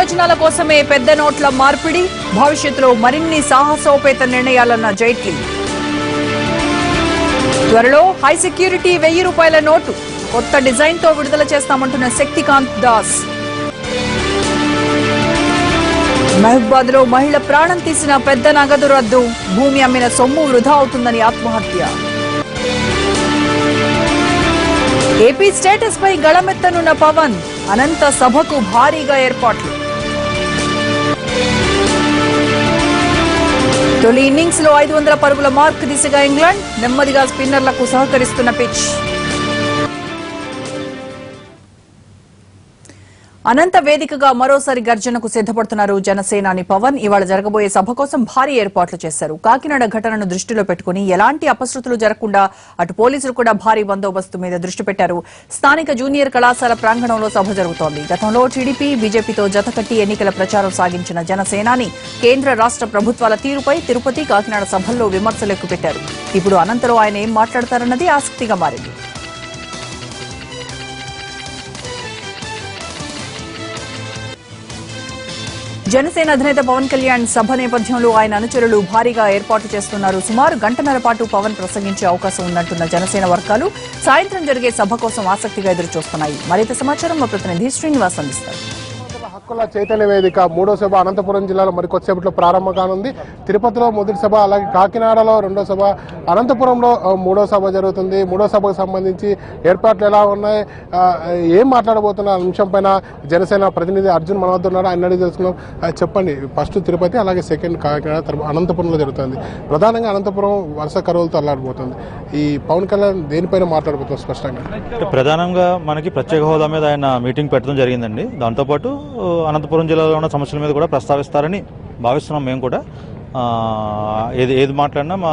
ప్రయోజనాల కోసమే పెద్ద నోట్ల మార్పిడి, భవిష్యత్తులో మరిన్ని సాహసోపేత నిర్ణయాలన్న జైట్లీ. త్వరలో హై సెక్యూరిటీ ₹1000 నోటు కొత్త డిజైన్ తో విడుదల చేస్తామంటున్న శక్తికాంత్ దాస్. మహబూబాద్ లో మహిళ ప్రాణం తీసిన పెద్ద నగదు రద్దు, భూమి అమ్మిన సొమ్ము వృధా అవుతుందని ఆత్మహత్య. ఏపీ స్టేటస్ పై గళమెత్తనున్న పవన్, అనంత సభకు భారీగా ఏర్పాట్లు. తొలి ఇన్నింగ్స్ లో 500 పరుగుల మార్క్ దిశగా ఇంగ్లాండ్, నెమ్మదిగా స్పిన్నర్లకు సహకరిస్తున్న పిచ్. అనంత వేదికగా మరోసారి గర్జనకు సిద్దపడుతున్నారు జనసేనాని పవన్. ఇవాళ జరగబోయే సభ కోసం భారీ ఏర్పాట్లు చేశారు. కాకినాడ ఘటనను దృష్టిలో పెట్టుకుని ఎలాంటి అపశృతులు జరగకుండా అటు పోలీసులు కూడా భారీ బందోబస్తు మీద దృష్టి పెట్టారు. స్థానిక జూనియర్ కళాశాల ప్రాంగణంలో సభ జరుగుతోంది. గతంలో టీడీపీ, బీజేపీతో జతకట్టి ఎన్నికల ప్రచారం సాగించిన జనసేనాని కేంద్ర రాష్ట్ర ప్రభుత్వాల తీరుపై తిరుపతి, కాకినాడ సభల్లో విమర్శలు ఎక్కుపెట్టారు. ఇప్పుడు అనంతలో ఆయన ఏం మాట్లాడతారన్నది ఆసక్తిగా మారింది. జనసేన అధినేత పవన్ కళ్యాణ్ సభ నేపథ్యంలో ఆయన అనుచరులు భారీగా ఏర్పాట్లు చేస్తున్నారు. సుమారు గంటన్నర పాటు పవన్ ప్రసంగించే అవకాశం ఉందంటున్న జనసేన వర్గాలు సాయంత్రం జరిగే సభ కోసం ఆసక్తిగా ఎదురుచూస్తున్నాయి. మరింత సమాచారం మా ప్రతినిధి శ్రీనివాస్ అందిస్తారు. హక్కుల చైతన్య వేదిక మూడో సభ అనంతపురం జిల్లాలో మరికొద్దిసేపట్లో ప్రారంభం కానుంది. తిరుపతిలో మొదటి సభ, అలాగే కాకినాడలో రెండో సభ, అనంతపురంలో మూడో సభ జరుగుతుంది. మూడో సభకు సంబంధించి ఏర్పాట్లు ఎలా ఉన్నాయి, ఏం మాట్లాడబోతున్న అంశం పైన జనసేన ప్రతినిధి అర్జున్ మన వద్ద ఉన్నారు. ఆయన అడిగి తెలుసుకున్నాం. చెప్పండి, ఫస్ట్ తిరుపతి, అలాగే సెకండ్ కాకినాడ, అనంతపురంలో జరుగుతుంది. ప్రధానంగా అనంతపురం వరుస కరువులతో అల్లాడిపోతుంది. ఈ పవన్ కళ్యాణ్ దేనిపైన మాట్లాడబోతున్నారు స్పష్టంగా? ప్రధానంగా మనకి ప్రత్యేక హోదా మీద ఆయన మీటింగ్ పెట్టడం జరిగిందండి. దాంతోపాటు అనంతపురం జిల్లాలో ఉన్న సమస్యల మీద కూడా ప్రస్తావిస్తారని భావిస్తున్నాం మేము కూడా. ఏది మాట్లాడినా మా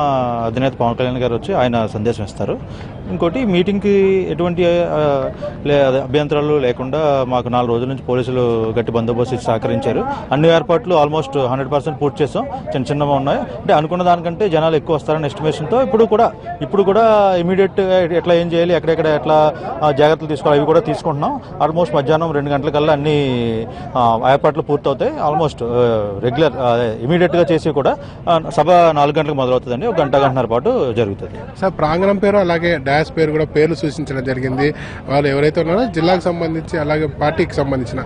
అధినేత పవన్ కళ్యాణ్ గారు వచ్చి ఆయన సందేశం ఇస్తారు. ఇంకోటి, మీటింగ్కి ఎటువంటి అభ్యంతరాలు లేకుండా మాకు 4 రోజుల నుంచి పోలీసులు గట్టి బందోబస్తు ఇచ్చి సహకరించారు. అన్ని ఏర్పాట్లు ఆల్మోస్ట్ 100% పూర్తి చేసాం. చిన్నగా ఉన్నాయి. అంటే అనుకున్న దానికంటే జనాలు ఎక్కువ వస్తారని ఎస్టిమేషన్తో ఇప్పుడు కూడా ఇమీడియట్ ఎట్లా ఏం చేయాలి, ఎక్కడెక్కడ ఎట్లా జాగ్రత్తలు తీసుకోవాలి అవి కూడా తీసుకుంటున్నాం. ఆల్మోస్ట్ మధ్యాహ్నం 2 గంటలకల్లా అన్ని ఏర్పాట్లు పూర్తవుతాయి. ఆల్మోస్ట్ రెగ్యులర్ ఇమీడియట్గా చేసి కూడా సభ 4 గంటలకు మొదలవుతుందండి. 1 గంటన్నర పాటు జరుగుతుంది. సార్, ప్రాంగణం పేరు అలాగే డాష్ పేరు కూడా పేర్లు సూచించడం జరిగింది. వాళ్ళు ఎవరైతే ఉన్నారో జిల్లాకు సంబంధించి అలాగే పార్టీకి సంబంధించిన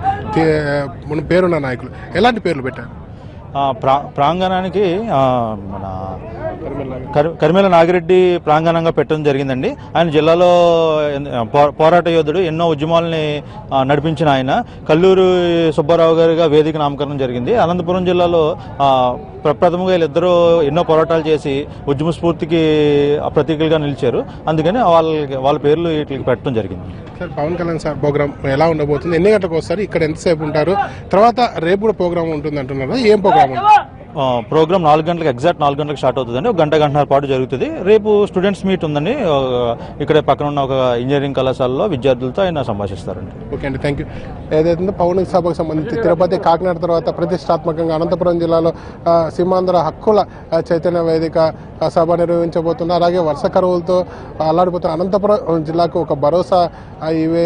పేరున్న నాయకులు ఎలాంటి పేర్లు పెట్టారు? ప్రాంగణానికి మన కరిమేల నాగిరెడ్డి ప్రాంగణంగా పెట్టడం జరిగిందండి. ఆయన జిల్లాలో పోరాట యోధుడు, ఎన్నో ఉద్యమాలని నడిపించిన ఆయన. కల్లూరు సుబ్బారావు గారిగా వేదిక నామకరణం జరిగింది. అనంతపురం జిల్లాలో ప్రప్రథమంగా వీళ్ళిద్దరూ ఎన్నో పోరాటాలు చేసి ఉద్యమ స్ఫూర్తికి ప్రతీకలుగా నిలిచారు. అందుకని వాళ్ళ పేర్లు వీటికి పెట్టడం జరిగింది. Sir, Pawan Kalyan sir program ఎలా ఉండబోతుంది? ఎన్ని గంటలకు వస్తారు? ఇక్కడ ఎంతసేపు ఉంటారు? తర్వాత రేపు కూడా ప్రోగ్రామ్ ఉంటుంది అంటున్నారు. ఏం ప్రోగ్రామ్? ప్రోగ్రామ్ 4 గంటలకు, ఎగ్జాక్ట్ 4 గంటలకు స్టార్ట్ అవుతుందండి. 1 గంటన్నర పాటు జరుగుతుంది. రేపు స్టూడెంట్స్ మీట్ ఉందండి. ఇక్కడే పక్కన ఉన్న ఒక ఇంజనీరింగ్ కళాశాలలో విద్యార్థులతో ఆయన సంభాషిస్తారండి. ఓకే అండి, థ్యాంక్ యూ. ఏదైతే పవన్ సభకు సంబంధించి తిరుపతి, కాకినాడ తర్వాత ప్రతిష్టాత్మకంగా అనంతపురం జిల్లాలో సీమాంధ్ర హక్కుల చైతన్య వేదిక సభ నిర్వహించబోతున్నారు. అలాగే వర్ష కరువులతో అల్లాడిపోతున్న అనంతపురం జిల్లాకు ఒక భరోసా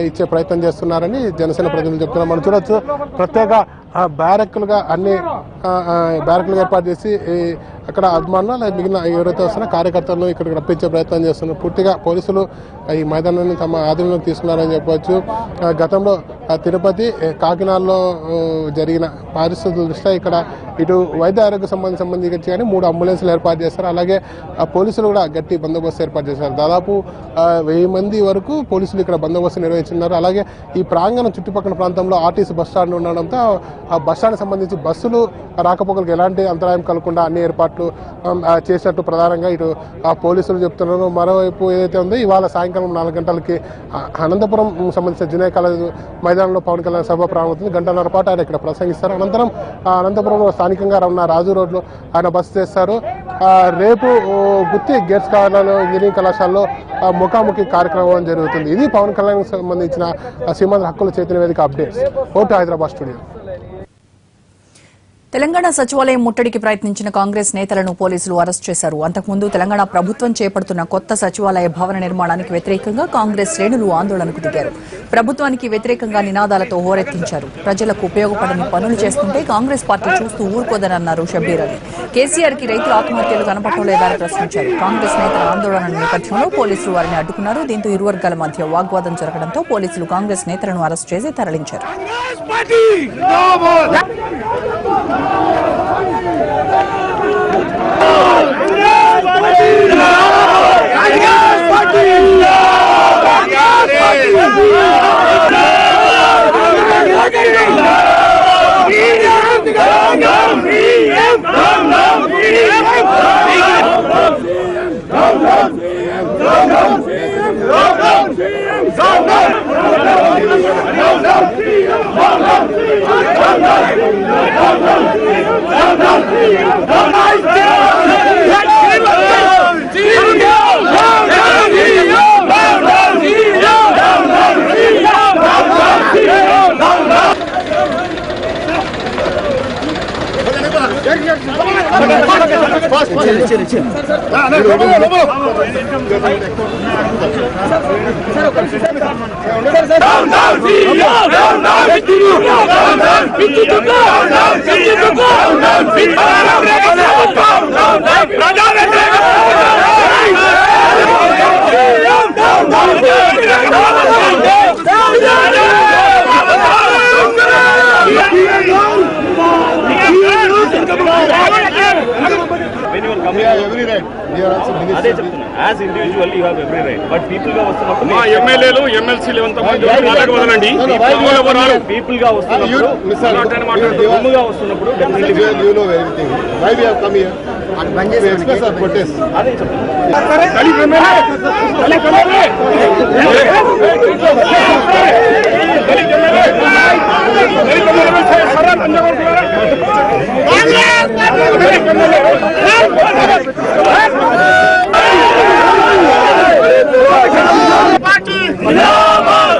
ఇచ్చే ప్రయత్నం చేస్తున్నారని జనసేన ప్రతినిధులు చెప్తున్నారు. మనం చూడొచ్చు, ప్రత్యేక బ్యారెక్లుగా అన్ని బ్యారెక్లుగా ఏర్పాటు చేసి అక్కడ అభిమానులు మిగిలిన ఎవరైతే వస్తున్నా కార్యకర్తలను ఇక్కడికి రప్పించే ప్రయత్నం చేస్తున్నారు. పూర్తిగా పోలీసులు ఈ మైదానాన్ని తమ ఆధీనంలోకి తీసుకున్నారని చెప్పవచ్చు. గతంలో తిరుపతి, కాకినాడలో జరిగిన పరిస్థితుల దృష్ట్యా ఇక్కడ ఇటు వైద్య ఆరోగ్య సంబంధించి కానీ 3 అంబులెన్స్లు ఏర్పాటు చేస్తారు. అలాగే పోలీసులు కూడా గట్టి బందోబస్తు ఏర్పాటు చేశారు. దాదాపు 1000 మంది వరకు పోలీసులు ఇక్కడ బందోబస్తు నిర్వహించున్నారు. అలాగే ఈ ప్రాంగణం చుట్టుపక్కల ప్రాంతంలో ఆర్టీసీ బస్టాండ్ ఉండడంతో ఆ బస్టాండ్ సంబంధించి బస్సులు రాకపోకలకు ఎలాంటి అంతరాయం కలగకుండా అన్ని ఏర్పాట్లు చేసినట్టు ప్రధానంగా ఇటు పోలీసులు చెప్తున్నారు. మరోవైపు ఏదైతే ఉందో ఇవాళ సాయంకాలం 4 గంటలకి అనంతపురం సంబంధించిన జూనియర్ కాలేజ్ మైదానంలో పవన్ కళ్యాణ్ సభ ప్రారంభమవుతుంది. 1 గంటన్నర పాటు ఆయన ఇక్కడ ప్రసంగిస్తారు. అనంతరం అనంతపురంలో స్థానికంగా ఉన్న రాజు రోడ్లో ఆయన బస చేస్తారు. రేపు గుత్తి గేట్స్ కాలేజీలో ఇంజనీరింగ్ కళాశాలలో ముఖాముఖి కార్యక్రమం జరుగుతుంది. ఇది పవన్ కళ్యాణ్ సంబంధించిన సీమాంధ్ర హక్కుల చైతన్య వేదిక updates. Vote Hyderabad studio. Telangana సచివాలయం ముట్టడికి ప్రయత్నించిన కాంగ్రెస్ నేతలను పోలీసులు అరెస్ట్ చేశారు. అంతకుముందు తెలంగాణ ప్రభుత్వం చేపడుతున్న కొత్త సచివాలయ భవన నిర్మాణానికి వ్యతిరేకంగా కాంగ్రెస్ శ్రేణులు ఆందోళనకు దిగారు. ప్రభుత్వానికి వ్యతిరేకంగా నినాదాలతో హోరెత్తించారు. ప్రజలకు ఉపయోగపడని పనులు చేస్తుంటే కాంగ్రెస్ పార్టీ చూస్తూ ఊరుకోదనన్నారు షబ్బీర్ అలీ. కేసీఆర్ కి రైతుల ఆత్మహత్యలు కనపడటం లేదని ప్రశ్నించారు. కాంగ్రెస్ నేతల ఆందోళన నేపథ్యంలో పోలీసులు వారిని అడ్డుకున్నారు. దీంతో ఇరు వర్గాల మధ్య వాగ్వాదం జరగడంతో పోలీసులు కాంగ్రెస్ నేతలను అరెస్ట్ చేసి తరలించారు. As individual, you have every right. But people ga vastunnappudu మా ఎమ్మెల్యేలు ఎమ్మెల్సీలు ఎంత మంది వాళ్ళకి వదలండి. people ga vastunnappudu గుమ్ముగా వస్తున్నప్పుడు definitely you know everything. Why we have come here? To express our protest. అదే చెప్తున్నా.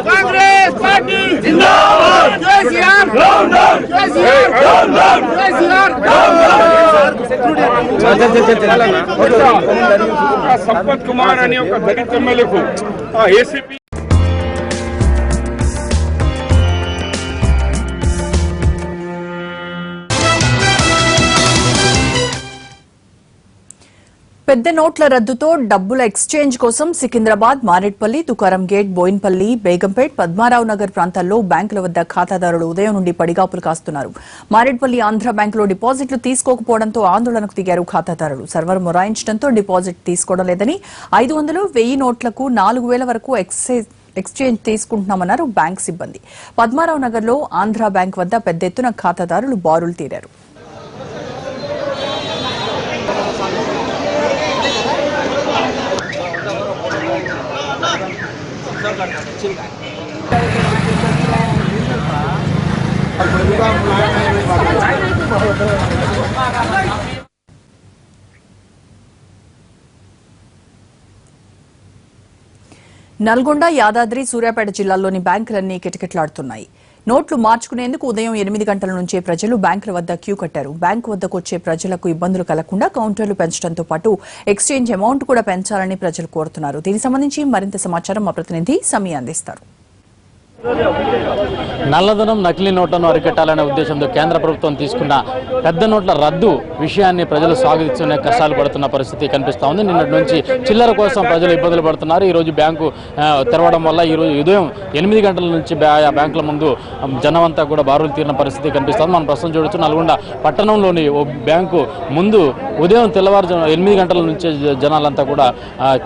కాంగ్రెస్ పార్టీ జిందాబాద్. KCR down down. KCR down down. KCR down down. Sampath Kumar అనే ఒక దళిత ఎమ్మెల్యేకు ఏసీపీ పెద్ద నోట్ల రద్దుతో డబ్బుల ఎక్స్చేంజ్ కోసం సికింద్రాబాద్, మారేడ్పల్లి, తుకారం గేట్, బోయిన్పల్లి, బేగంపేట్, పద్మారావు నగర్ ప్రాంతాల్లో బ్యాంకుల వద్ద ఖాతాదారులు ఉదయం నుండి పడిగాపులు కాస్తున్నారు. మారేడ్పల్లి ఆంధ్ర బ్యాంకులో డిపాజిట్లు తీసుకోకపోవడంతో ఆందోళనకు దిగారు ఖాతాదారులు. సర్వర్ మొరాయించడంతో డిపాజిట్ తీసుకోవడం లేదని 500, 1000 నోట్లకు 4000 వరకు ఎక్స్చేంజ్ తీసుకుంటున్నామన్నారు బ్యాంక్ సిబ్బంది. పద్మారావు నగర్లో ఆంధ్ర బ్యాంక్ వద్ద పెద్ద ఎత్తున ఖాతాదారులు బారులు తీరారు. నల్గొండ, యాదాద్రి, సూర్యాపేట జిల్లాల్లోని బ్యాంకులన్నీ కిటకిటలాడుతున్నాయి. నోట్లు మార్చుకునేందుకు ఉదయం 8 గంటల నుంచే ప్రజలు బ్యాంకుల వద్ద క్యూ కట్టారు. బ్యాంకు వద్దకు వచ్చే ప్రజలకు ఇబ్బందులు కలగకుండా కౌంటర్లు పెంచడంతో పాటు ఎక్స్చేంజ్ అమౌంట్ కూడా పెంచాలని ప్రజలు కోరుతున్నారు. దీనికి సంబంధించి మరింత సమాచారం మా ప్రతినిధి సమీ అందిస్తారు. నల్లధనం, నకిలీ నోట్లను అరికట్టాలనే ఉద్దేశంతో కేంద్ర ప్రభుత్వం తీసుకున్న పెద్ద నోట్ల రద్దు విషయాన్ని ప్రజలు స్వాగతిస్తూనే కష్టాలు పడుతున్న పరిస్థితి కనిపిస్తూ ఉంది. నిన్నటి నుంచి చిల్లర కోసం ప్రజలు ఇబ్బందులు పడుతున్నారు. ఈరోజు బ్యాంకు తెరవడం వల్ల ఈరోజు ఉదయం 8 గంటల నుంచి బ్యాంకుల ముందు జనం అంతా కూడా బారులు తీరిన పరిస్థితి కనిపిస్తుంది. మనం ప్రస్తుతం చూడొచ్చు నల్గొండ పట్టణంలోని ఓ బ్యాంకు ముందు ఉదయం తెల్లవారుజాము 8 గంటల నుంచి జనాలంతా కూడా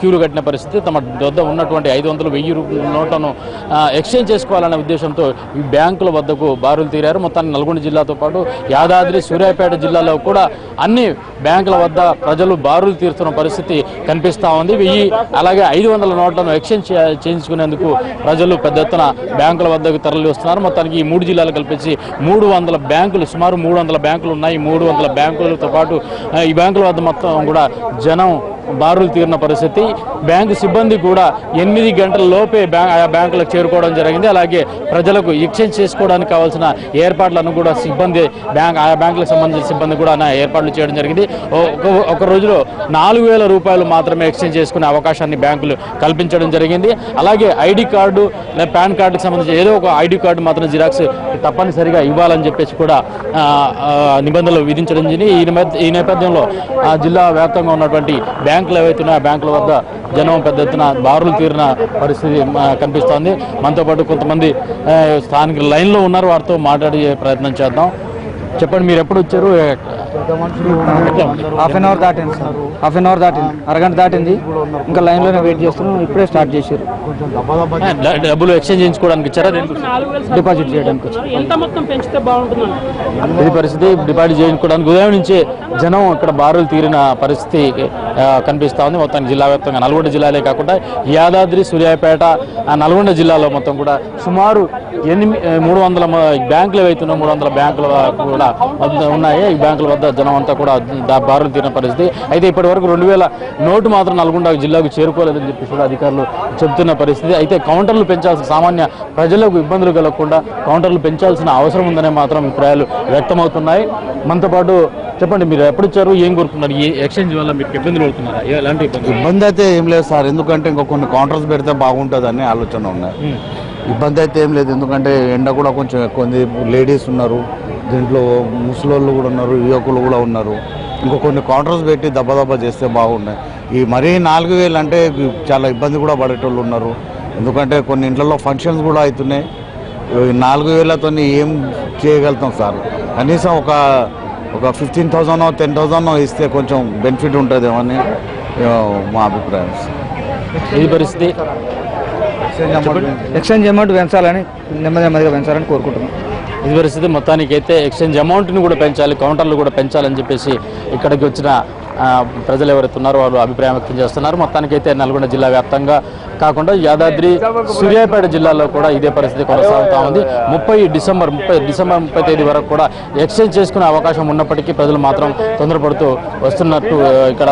క్యూలు కట్టిన పరిస్థితి. తమ వద్ద ఉన్నటువంటి 500, 1000 నోట్లను ఎక్స్చేంజ్ చేసుకోవాలనే ఉద్దేశంతో ఈ బ్యాంకుల వద్దకు బారులు తీరారు. మొత్తాన్ని నల్గొండ జిల్లాతో పాటు యాదాద్రి, సూర్యాపేట జిల్లాలో కూడా అన్ని బ్యాంకుల వద్ద ప్రజలు బారులు తీరుతున్న పరిస్థితి కనిపిస్తూ ఉంది. 1000 అలాగే 500 నోట్లను ఎక్స్చేంజ్ చేయించుకునేందుకు ప్రజలు పెద్ద ఎత్తున బ్యాంకుల వద్దకు తరలి వస్తున్నారు. మొత్తానికి ఈ 3 జిల్లాలు కలిపించి 300 బ్యాంకులు, సుమారు 300 బ్యాంకులు ఉన్నాయి. 300 బ్యాంకులతో పాటు ఈ బ్యాంకుల వద్ద మొత్తం కూడా జనం బారులు తీరిన పరిస్థితి. బ్యాంకు సిబ్బంది కూడా 8 గంటల లోపే ఆయా బ్యాంకులకు చేరుకోవడం జరిగింది. అలాగే ప్రజలకు ఎక్స్చేంజ్ చేసుకోవడానికి కావాల్సిన ఏర్పాట్లను కూడా సిబ్బంది ఆయా బ్యాంకులకు సంబంధించిన సిబ్బంది కూడా ఏర్పాట్లు చేయడం జరిగింది. ఒక రోజులో 4,000 రూపాయలు మాత్రమే ఎక్స్చేంజ్ చేసుకునే అవకాశాన్ని బ్యాంకులు కల్పించడం జరిగింది. అలాగే ఐడి కార్డు లేదా పాన్ కార్డుకి సంబంధించి ఏదో ఒక ఐడి కార్డు మాత్రం జిరాక్స్ తప్పనిసరిగా ఇవ్వాలని చెప్పేసి కూడా నిబంధనలు విధించడం జరిగింది. ఈ నేపథ్యంలో జిల్లా వ్యాప్తంగా ఉన్నటువంటి బ్యాంకులు ఏవైతున్నాయో ఆ బ్యాంకుల వద్ద జనం పెద్ద ఎత్తున బారులు తీరిన పరిస్థితి కనిపిస్తోంది. మనతో పాటు కొంతమంది స్థానికులు లైన్లో ఉన్నారు, వారితో మాట్లాడే ప్రయత్నం చేద్దాం. చెప్పండి, మీరు ఎప్పుడు వచ్చారు? హాఫ్ అన్ అవర్ దాటింది, అరగంట దాటింది. ఇంకా లైన్లోనే వెయిట్ చేస్తున్నాం. ఇప్పుడే స్టార్ట్ చేశారు. డబ్బులు ఎక్స్చేంజ్ చేయించుకోవడానికి వచ్చారా? డిపాజిట్ చేయడానికి వచ్చారు. ఎంత మొత్తం పెంచితే బాగుంటుంది? ఇది పరిస్థితి. డిపాజిట్ చేయించుకోవడానికి ఉదయం నుంచే జనం ఇక్కడ బారులు తీరిన పరిస్థితి కనిపిస్తూ ఉంది. మొత్తం జిల్లా వ్యాప్తంగా నల్గొండ జిల్లాలే కాకుండా యాదాద్రి, సూర్యాపేట, నల్గొండ జిల్లాలో మొత్తం కూడా సుమారు 300 బ్యాంకులు ఏవైతున్నాయో 300 బ్యాంకులు కూడా ఉన్నాయి. ఈ బ్యాంకుల వద్ద జనం అంతా కూడా బారులు తీరిన పరిస్థితి. అయితే ఇప్పటి వరకు 2,000 నోటు మాత్రం నల్గొండ జిల్లాకు చేరుకోలేదని చెప్పి కూడా అధికారులు చెబుతున్న పరిస్థితి. అయితే కౌంటర్లు పెంచాల్సిన, సామాన్య ప్రజలకు ఇబ్బందులు కలగకుండా కౌంటర్లు పెంచాల్సిన అవసరం ఉందనే మాత్రం అభిప్రాయాలు వ్యక్తమవుతున్నాయి. మనతో పాటు చెప్పండి, మీరు ఎప్పుడు వచ్చారు, ఏం కోరుకున్నారు? ఈ ఎక్స్చేంజ్ వల్ల మీకు ఇబ్బందులు అవుతున్నారా? ఎలాంటి ఇబ్బంది అయితే ఏం లేదు సార్, ఎందుకంటే ఇంకా కొన్ని కౌంటర్స్ పెడితే బాగుంటుందని ఆలోచన ఉన్నాయి. ఇబ్బంది అయితే ఏం లేదు, ఎందుకంటే ఎండ కూడా కొంచెం ఎక్కువ ఉంది. లేడీస్ ఉన్నారు దీంట్లో, ముసలోళ్ళు కూడా ఉన్నారు, యువకులు కూడా ఉన్నారు. ఇంకా కొన్ని కౌంటర్స్ పెట్టి దెబ్బ చేస్తే బాగున్నాయి. ఈ మరీ 4,000 అంటే చాలా ఇబ్బంది కూడా పడేటోళ్ళు ఉన్నారు. ఎందుకంటే కొన్ని ఇంట్లో ఫంక్షన్స్ కూడా అవుతున్నాయి. 4,000తో ఏం చేయగలుగుతాం సార్? కనీసం ఒక 15,000 10,000 ఇస్తే కొంచెం బెనిఫిట్ ఉంటుందేమో అని మా అభిప్రాయం. ఈ పరిస్థితి ఎక్స్చేంజ్ అమౌంట్ పెంచాలని, నెమ్మదిగా పెంచాలని కోరుకుంటున్నాం. ఇది పరిస్థితి. మొత్తానికి అయితే ఎక్స్చేంజ్ అమౌంట్ని కూడా పెంచాలి, కౌంటర్లు కూడా పెంచాలని చెప్పేసి ఇక్కడికి వచ్చిన ప్రజలు ఎవరైతే ఉన్నారో వాళ్ళు అభిప్రాయం వ్యక్తం చేస్తున్నారు. మొత్తానికైతే నల్గొండ జిల్లా వ్యాప్తంగా కాకుండా యాదాద్రి, సూర్యాపేట జిల్లాలో కూడా ఇదే పరిస్థితి కొనసాగుతూ ఉంది. 30 డిసెంబర్ 30 తేదీ వరకు కూడా ఎక్స్చేంజ్ చేసుకునే అవకాశం ఉన్నప్పటికీ ప్రజలు మాత్రం తొందరపడుతూ వస్తున్నట్టు ఇక్కడ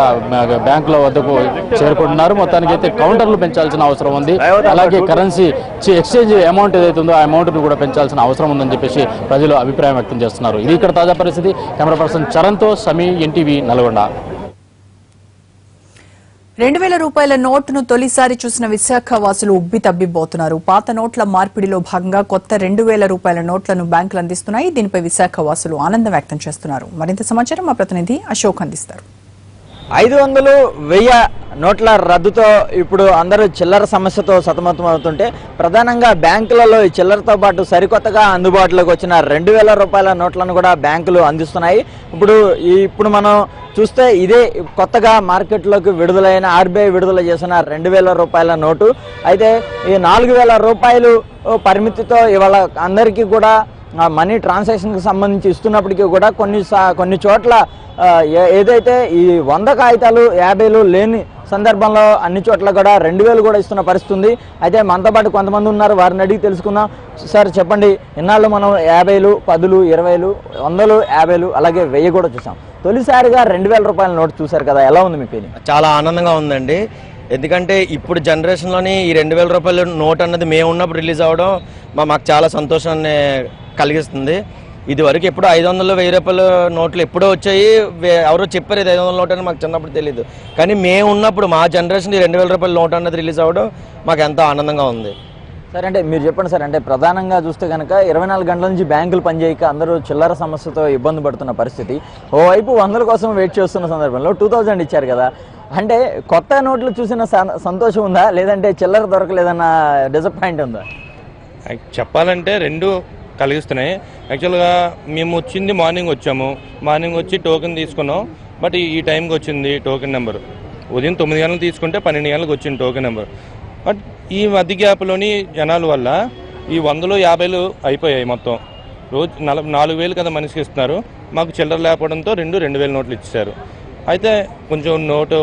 బ్యాంకుల వద్దకు చేరుకుంటున్నారు. మొత్తానికైతే కౌంటర్లు పెంచాల్సిన అవసరం ఉంది. అలాగే కరెన్సీ ఎక్స్చేంజ్ అమౌంట్ ఏదైతే ఉందో ఆ అమౌంట్ను కూడా పెంచాల్సిన అవసరం ఉందని చెప్పేసి ప్రజలు అభిప్రాయం వ్యక్తం చేస్తున్నారు. ఇది ఇక్కడ తాజా పరిస్థితి. కెమెరా పర్సన్ చరణ్తో సమీ, ఎన్టీవీ, నల్గొండ. 2,000 రూపాయల నోటును తొలిసారి చూసిన విశాఖ వాసులు ఉబ్బి తబ్బిబ్బోతున్నారు. పాత నోట్ల మార్పిడిలో భాగంగా కొత్త 2,000 రూపాయల నోట్లను బ్యాంకులు అందిస్తున్నాయి. దీనిపై విశాఖ వాసులు ఆనందం వ్యక్తం చేస్తున్నారు. మరింత సమాచారం మా ప్రతినిధి అశోక్ అందిస్తారు. 500, 1000 నోట్ల రద్దుతో ఇప్పుడు అందరూ చిల్లర సమస్యతో సతమతం అవుతుంటే ప్రధానంగా బ్యాంకులలో ఈ చిల్లరతో పాటు సరికొత్తగా అందుబాటులోకి వచ్చిన 2,000 రూపాయల నోట్లను కూడా బ్యాంకులు అందిస్తున్నాయి. ఇప్పుడు మనం చూస్తే ఇదే కొత్తగా మార్కెట్లోకి విడుదలైన ఆర్బీఐ విడుదల చేసిన 2,000 రూపాయల నోటు. అయితే ఈ 4,000 రూపాయలు పరిమితితో ఇవాళ అందరికీ కూడా మనీ ట్రాన్సాక్షన్కి సంబంధించి ఇస్తున్నప్పటికీ కూడా కొన్ని చోట్ల ఏదైతే ఈ 100 కాగితాలు 50 లేని సందర్భంలో అన్ని చోట్ల కూడా 2,000 కూడా ఇస్తున్న పరిస్థితి ఉంది. అయితే మనతో పాటు కొంతమంది ఉన్నారు, వారిని అడిగి తెలుసుకుందాం. సార్ చెప్పండి, ఇన్నాళ్ళు మనం 50, 10, 20, 100, 50 అలాగే 1000 కూడా చూసాం. తొలిసారిగా 2,000 రూపాయల నోటు చూశారు కదా, ఎలా ఉంది మీ ఫీలింగ్? చాలా ఆనందంగా ఉందండి. ఎందుకంటే ఇప్పుడు జనరేషన్లోని ఈ 2,000 రూపాయల నోట్ అన్నది మేము ఉన్నప్పుడు రిలీజ్ అవ్వడం మాకు చాలా సంతోషాన్ని కలిగిస్తుంది. ఇది వరకు ఎప్పుడు 500, 1000 రూపాయల నోట్లు ఎప్పుడో వచ్చాయి. ఎవరో చెప్పారు ఇది 500 నోట్ అని, మాకు చిన్నప్పుడు తెలియదు. కానీ మేము ఉన్నప్పుడు మా జనరేషన్ ఈ 2,000 రూపాయల నోట్ అన్నది రిలీజ్ అవ్వడం మాకు ఎంతో ఆనందంగా ఉంది. సార్ అంటే మీరు చెప్పండి సార్, అంటే ప్రధానంగా చూస్తే కనుక 24 గంటల నుంచి బ్యాంకులు పనిచేయక అందరూ చిల్లర సమస్యతో ఇబ్బంది పడుతున్న పరిస్థితి. ఓవైపు 100 కోసం వెయిట్ చేస్తున్న సందర్భంలో 2,000 ఇచ్చారు కదా, అంటే కొత్త నోట్లు చూసిన సంతోషం ఉందా, లేదంటే చిల్లర దొరకలేదన్న డిసప్పాయింట్ ఉందా? చెప్పాలంటే రెండు కలిగిస్తున్నాయి. యాక్చువల్గా మేము వచ్చింది మార్నింగ్ వచ్చి టోకెన్ తీసుకున్నాం. బట్ ఈ టైంకి వచ్చింది టోకెన్ నెంబర్. ఉదయం 9 గంటలకు తీసుకుంటే 12 గంటలకు వచ్చింది టోకెన్ నెంబర్. బట్ ఈ మధ్య గ్యాప్లోని జనాల వల్ల ఈ 100, 50 అయిపోయాయి. మొత్తం రోజు 4,000 కదా మనిషికి ఇస్తున్నారు. మాకు చిల్లర లేకపోవడంతో 2,000 నోట్లు ఇచ్చారు. అయితే కొంచెం నోటు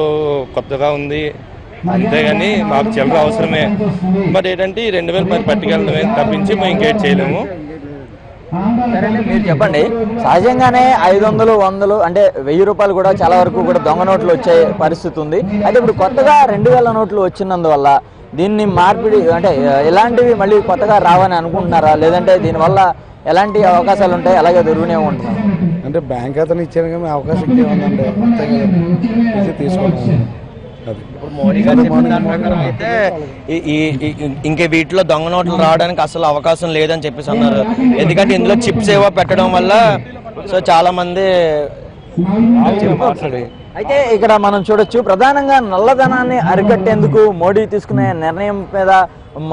కొత్తగా ఉంది అంతేగాని మాకు చిల్లర అవసరమే. బట్ ఏంటంటే ఈ 2,000 మరి పట్టుకెళ్ళడమే తప్పించి మేము ఇంకేట్ చేయలేము. సరే మీరు చెప్పండి, సహజంగానే 500, 100 అంటే 1000 రూపాయలు కూడా చాలా వరకు కూడా దొంగ నోట్లు వచ్చే పరిస్థితి ఉంది. అయితే ఇప్పుడు కొత్తగా 2000 నోట్లు వచ్చినందువల్ల దీన్ని మార్పిడి అంటే ఎలాంటివి మళ్ళీ కొత్తగా రావని అనుకుంటున్నారా, లేదంటే దీనివల్ల ఎలాంటి అవకాశాలు ఉంటాయి, అలాగే దొరుకునే ఉంటున్నారు? అంటే బ్యాంక్ అతను ఇచ్చాను కానీ అవకాశం ఏముందంటే అంతే కదా తీసుకుంటాను. ఇప్పుడు మోడీ గారు చెప్పిన దాని ప్రకారం అయితే ఇంకే వీటిలో దొంగ నోట్లు రావడానికి అసలు అవకాశం లేదని చెప్పేసి అన్నారు. ఎందుకంటే ఇందులో చిప్స్ ఏవో పెట్టడం వల్ల సో చాలా మంది అయితే ఇక్కడ మనం చూడొచ్చు, ప్రధానంగా నల్లధనాన్ని అరికట్టేందుకు మోడీ తీసుకునే నిర్ణయం మీద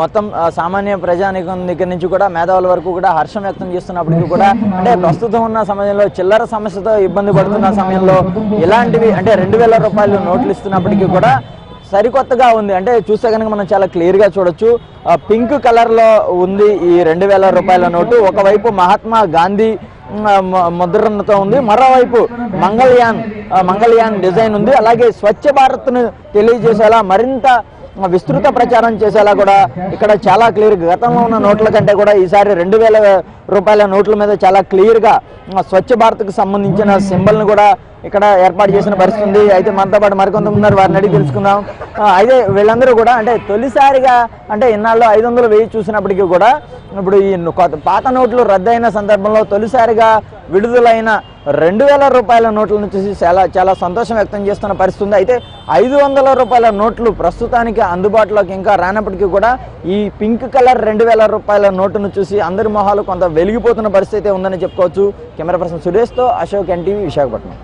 మొత్తం సామాన్య ప్రజానికం దగ్గర నుంచి కూడా మేధావుల వరకు కూడా హర్షం వ్యక్తం చేస్తున్నప్పటికీ కూడా అంటే ప్రస్తుతం ఉన్న సమయంలో చిల్లర సమస్యతో ఇబ్బంది పడుతున్న సమయంలో ఇలాంటివి అంటే 2000 రూపాయలు నోట్లు ఇస్తున్నప్పటికీ కూడా సరికొత్తగా ఉంది. అంటే చూస్తే కనుక మనం చాలా క్లియర్గా చూడొచ్చు, పింక్ కలర్లో ఉంది ఈ 2000 రూపాయల నోటు. ఒకవైపు మహాత్మా గాంధీ ముద్రణతో ఉంది, మరోవైపు మంగళయాన్ డిజైన్ ఉంది. అలాగే స్వచ్ఛ భారత్ను తెలియజేసేలా మరింత విస్తృత ప్రచారం చేసేలా కూడా ఇక్కడ చాలా క్లియర్, గతంలో ఉన్న నోట్ల కంటే కూడా ఈసారి 2000 రూపాయల నోట్ల మీద చాలా క్లియర్గా స్వచ్ఛ భారత్కు సంబంధించిన సింబల్ని కూడా ఇక్కడ ఏర్పాటు చేసిన పరిస్థితి ఉంది. అయితే మనతో పాటు మరికొంతమంది వారిని అడిగి తెలుసుకుందాం. అయితే వీళ్ళందరూ కూడా అంటే తొలిసారిగా అంటే ఇన్నాళ్ళు 500, 1000 చూసినప్పటికీ కూడా ఇప్పుడు ఈ పాత నోట్లు రద్దయిన సందర్భంలో తొలిసారిగా విడుదలైన 2000 రూపాయల నోట్లను చూసి చాలా సంతోషం వ్యక్తం చేస్తున్న పరిస్థితి ఉంది. అయితే 500 రూపాయల నోట్లు ప్రస్తుతానికి అందుబాటులోకి ఇంకా రానప్పటికీ కూడా ఈ పింక్ కలర్ 2000 రూపాయల నోటును చూసి అందరి మొహాలు కొంత వెలిగిపోతున్న పరిస్థితి ఉందని చెప్పుకోవచ్చు. కెమెరా పర్సన్ సురేష్తో అశోక్, ఎన్టీవీ, విశాఖపట్నం.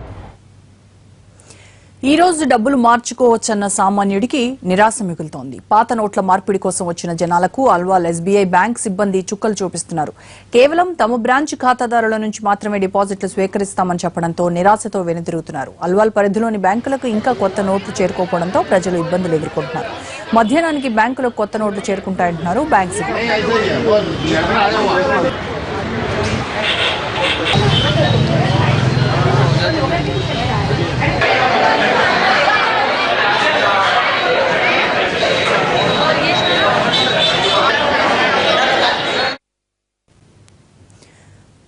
ఈ రోజు డబ్బులు మార్చుకోవచ్చన్న సామాన్యుడికి నిరాశ మిగులుతోంది. పాత నోట్ల మార్పిడి కోసం వచ్చిన జనాలకు అల్వాల్ ఎస్బీఐ బ్యాంక్ సిబ్బంది చుక్కలు చూపిస్తున్నారు. కేవలం తమ బ్రాంచ్ ఖాతాదారుల నుంచి మాత్రమే డిపాజిట్లు స్వీకరిస్తామని చెప్పడంతో నిరాశతో వెనుతిరుగుతున్నారు. అల్వాల్ పరిధిలోని బ్యాంకులకు ఇంకా కొత్త నోట్లు చేరుకోవడంతో ప్రజలు ఇబ్బందులు ఎదుర్కొంటున్నారు. మధ్యాహ్నానికి బ్యాంకులకు కొత్త నోట్లు చేరుకుంటాయంటున్నారు బ్యాంక్ సిబ్బంది.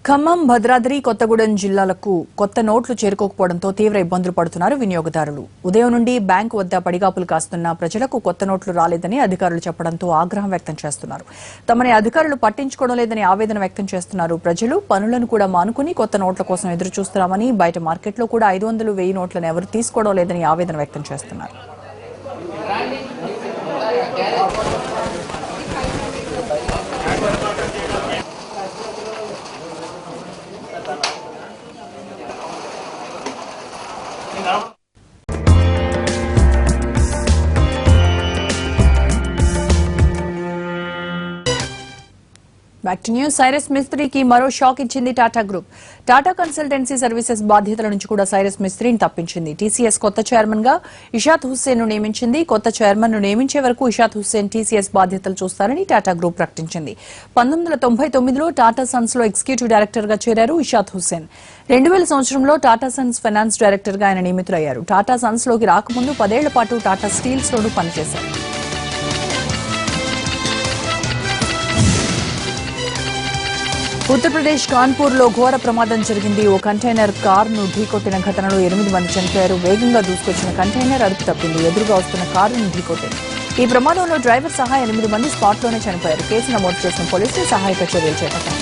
ఖమ్మం, భద్రాద్రి కొత్తగూడెం జిల్లాలకు కొత్త నోట్లు చేరుకోకపోవడంతో తీవ్ర ఇబ్బందులు పడుతున్నారు వినియోగదారులు. ఉదయం నుండి బ్యాంకు వద్ద పడిగాపులు కాస్తున్న ప్రజలకు కొత్త నోట్లు రాలేదని అధికారులు చెప్పడంతో ఆగ్రహం వ్యక్తం చేస్తున్నారు. తమని అధికారులు పట్టించుకోవడం లేదని ఆవేదన వ్యక్తం చేస్తున్నారు ప్రజలు. పనులను కూడా మానుకుని కొత్త నోట్ల కోసం ఎదురు చూస్తున్నామని, బయట మార్కెట్లో కూడా 500, 1000 నోట్లను ఎవరు తీసుకోవడం లేదని ఆవేదన వ్యక్తం చేస్తున్నారు. Back to news. సైరస్ మిస్త్రీకి మరో షాక్ ఇచ్చింది Tata group. Tata consultancy services బాధ్యతల నుంచి కూడా సైరస్ మిస్త్రీని తప్పించింది. టీసీఎస్ కొత్త చైర్మన్ గా ఇషాత్ హుస్సేన్ ను నియమించింది. కొత్త చైర్మన్ ను నియమించే వరకు ఇషాత్ హుస్సేన్ టీసీఎస్ బాధ్యతలు చూస్తారని టాటా గ్రూప్ ప్రకటించింది. 1999లో టాటా సన్స్ లో ఎగ్జిక్యూటివ్ డైరెక్టర్ గా చేరారు ఇషాత్ హుస్సేన్. 2000 సంవత్సరంలో టాటా సన్స్ ఫైనాన్స్ డైరెక్టర్ గా ఆయన నియమితులయ్యారు. టాటా సన్స్ లోకి రాకముందు 10 ఏళ్ల పాటు టాటా స్టీల్స్ లోనూ పనిచేశారు. ఉత్తరప్రదేశ్ కాన్పూర్ లో ఘోర ప్రమాదం జరిగింది. ఓ కంటైనర్ కారును ఢీకొట్టిన ఘటనలో 8 మంది చనిపోయారు. వేగంగా దూసుకొచ్చిన కంటైనర్ అదుపు తప్పింది. ఎదురుగా వస్తున్న కారును ఢీకొట్టింది. ఈ ప్రమాదంలో డ్రైవర్ సహా 8 మంది స్పాట్లోనే చనిపోయారు. కేసు నమోదు చేసిన పోలీసులు సహాయక చర్యలు చేపట్టారు.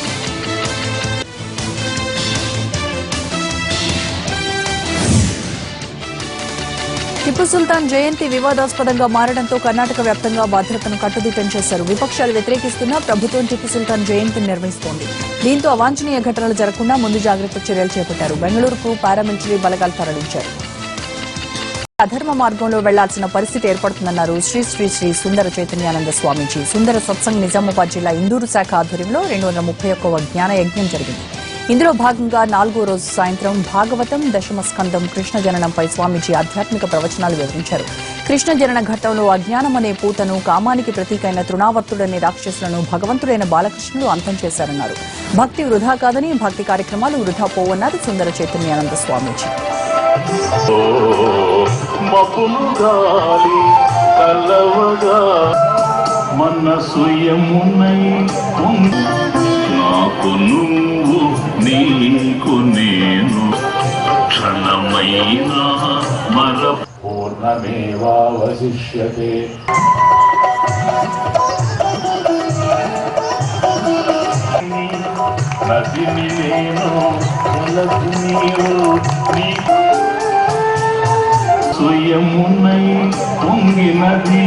టిప్పు సుల్తాన్ జయంతి వివాదాస్పదంగా మారడంతో కర్ణాటక వ్యాప్తంగా భద్రతను కట్టుదిట్టం చేశారు. విపక్షాలు వ్యతిరేకిస్తున్నా ప్రభుత్వం టిప్పు సుల్తాన్ జయంతిని నిర్వహిస్తోంది. దీంతో అవాంఛనీయ ఘటనలు జరగకుండా ముందు జాగ్రత్త చర్యలు చేపట్టారు. బెంగళూరుకు పారామిలిటరీ బలగాలు తరలించారు. అధర్మ మార్గంలో వెళ్లాల్సిన పరిస్థితి ఏర్పడుతుందన్నారు శ్రీ శ్రీ శ్రీ సుందర చైతన్యానంద స్వామీజీ. సుందర సత్సంగ్ నిజామాబాద్ జిల్లా ఇందూరు శాఖ ఆధ్వర్యంలో 231వ జ్ఞాన యజ్ఞం జరిగింది. ఇందులో భాగంగా 4వ రోజు సాయంత్రం భాగవతం దశమ స్కందం కృష్ణ జననంపై స్వామీజీ ఆధ్యాత్మిక ప్రవచనాలు వివరించారు. కృష్ణ జనన ఘట్టంలో అజ్ఞానం అనే పూతను, కామానికి ప్రతీకైన తృణావర్తుడనే రాక్షసులను భగవంతుడైన బాలకృష్ణుడు అంతం చేశారన్నారు. భక్తి వృధా కాదని, భక్తి కార్యక్రమాలు వృధా పోవన్నారు సుందర చైతన్యానంద స్వామీజీ. నాకు నువ్వు నీకు నేను క్షణమైనా మర పూర్ణమేవావశిష్యతే నదిని నేను కొలది నీవు నీ స్వయమునై పొంగినది